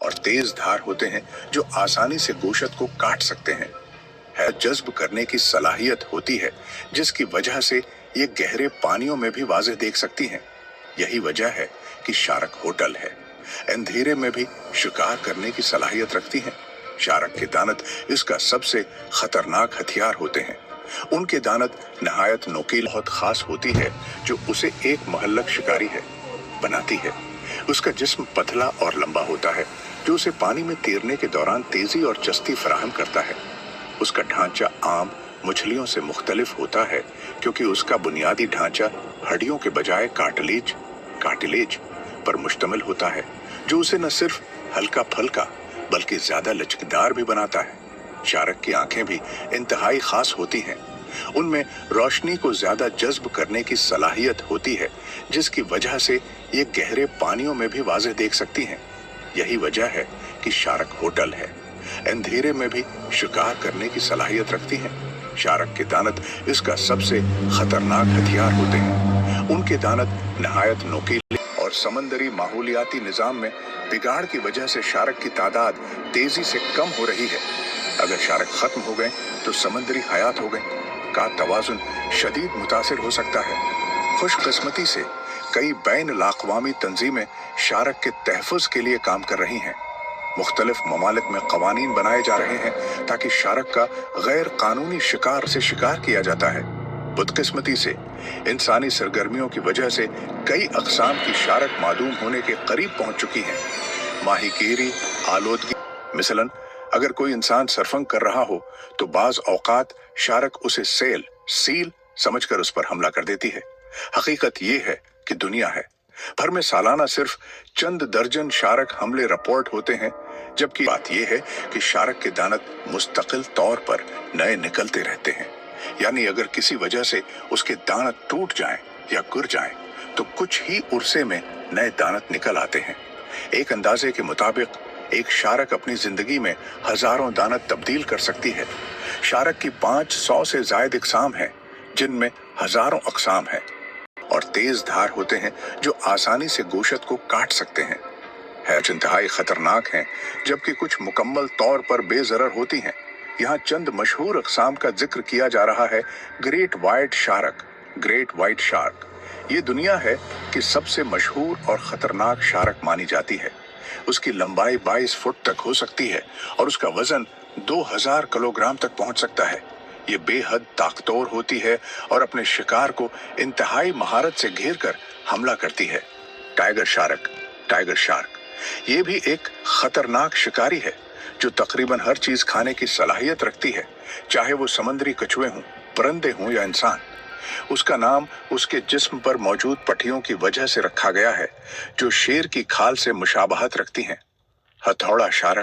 और तेज धार होते हैं जो आसानी से गोश्त को काट सकते हैं। है जज्ब करने की सलाहियत होती है जिसकी वजह से ये गहरे पानियों में भी वाज़ेह देख सकती हैं। यही वजह है कि शार्क होटल है। अंधेरे में भी शिकार करने की सलाहियत रखती हैं। शार्क के दांत इसका सबसे खतरनाक हथियार होते हैं। उनके दांत नहायत नोकील बहुत खास होती है जो उसे एक महल्लक शिकारी है बनाती है। उसका जिस्म पतला और लंबा होता है जो उसे पानी में तैरने के दौरान तेजी और चस्ती फराहम करता है। उसका ढांचा आम मछलियों से मुख्तलिफ होता है क्योंकि उसका बुनियादी ढांचा हड्डियों के बजाय कार्टिलेज पर मुश्तमिल होता है जो उसे न सिर्फ हल्का फल्का बल्कि ज्यादा लचकदार भी बनाता है। शार्क की आंखें भी इंतहाई खास होती हैं। उनमें रोशनी को ज्यादा जज्ब करने की सलाहियत होती है जिसकी वजह से ये गहरे पानियों में भी वाज़ेह देख सकती हैं। यही वजह है कि शार्क होटल है। अंधेरे में भी शिकार करने की सलाहियत रखती हैं। शार्क के दांत इसका सबसे खतरनाक हथियार होते हैं। उनके दांत नहायत नोकीले और समंदरी माहौलियाती निजाम में बिगाड़ की वजह से शार्क की तादाद तेजी से कम हो रही है। अगर शार्क खत्म हो गए तो समंदरी हयात हो गए का तवाजुन शदीद मुतासिर हो सकता है। खुशकिस्मती से कई बैन-अल-अक़वामी तंजीमें शार्क के तहफ़्फ़ुज़ के लिए काम कर रही हैं। मुख्तलिफ ममालिक में क़वानीन बनाए जा रहे हैं ताकि शार्क का गैर कानूनी शिकार से शिकार किया जाता है। बदकिस्मती से इंसानी सरगर्मियों की वजह से कई अक़साम की शार्क मादूम होने के करीब पहुंच चुकी हैं। माहीगीरी आलूदगी मिसलन अगर कोई इंसान सरफंग कर रहा हो तो बाज़ औक़ात शार्क उसे सील समझकर उस पर हमला कर देती है। हकीकत ये है कि दुनिया है भर में सालाना सिर्फ चंद दर्जन शार्क हमले रिपोर्ट होते हैं, जबकि बात यह है कि शार्क के दांत मुस्तकिल तौर पर नए निकलते रहते हैं। यानी अगर किसी वजह से उसके दांत टूट जाएं या गिर जाएं तो कुछ ही उर्से में नए दांत निकल आते हैं। एक अंदाजे के मुताबिक एक शार्क अपनी जिंदगी में हजारों दांत तब्दील कर सकती है। शार्क की 500 से ज्यादा अक़साम हैं जिनमें हजारों अक़साम हैं और तेज धार होते हैं जो आसानी से गोश्त को काट सकते हैं। इंतहाई खतरनाक हैं जबकि कुछ मुकम्मल तौर पर बेजरर होती हैं। यहाँ चंद मशहूर अक़साम का जिक्र किया जा रहा है। ग्रेट वाइट शार्क ये दुनिया है कि सबसे मशहूर और खतरनाक शार्क मानी जाती है। उसकी लंबाई 22 फुट तक हो सकती है और उसका वजन 2000 किलोग्राम तक पहुंच सकता है। ये बेहद ताकतवर होती है और अपने शिकार को इंतहाई महारत से घेर कर हमला करती है। टाइगर शार्क ये भी एक खतरनाक शिकारी है जो तकरीबन हर चीज खाने की सलाहियत रखती है, चाहे वो समंदरी कछुए हों, परिंदे हों या इंसान। उसका नाम उसके जिस्म पर मौजूद पट्टियों की वजह से रखा गया है जो शेर की खाल से मुशाबहत रखती हैं। हथौड़ा शार्क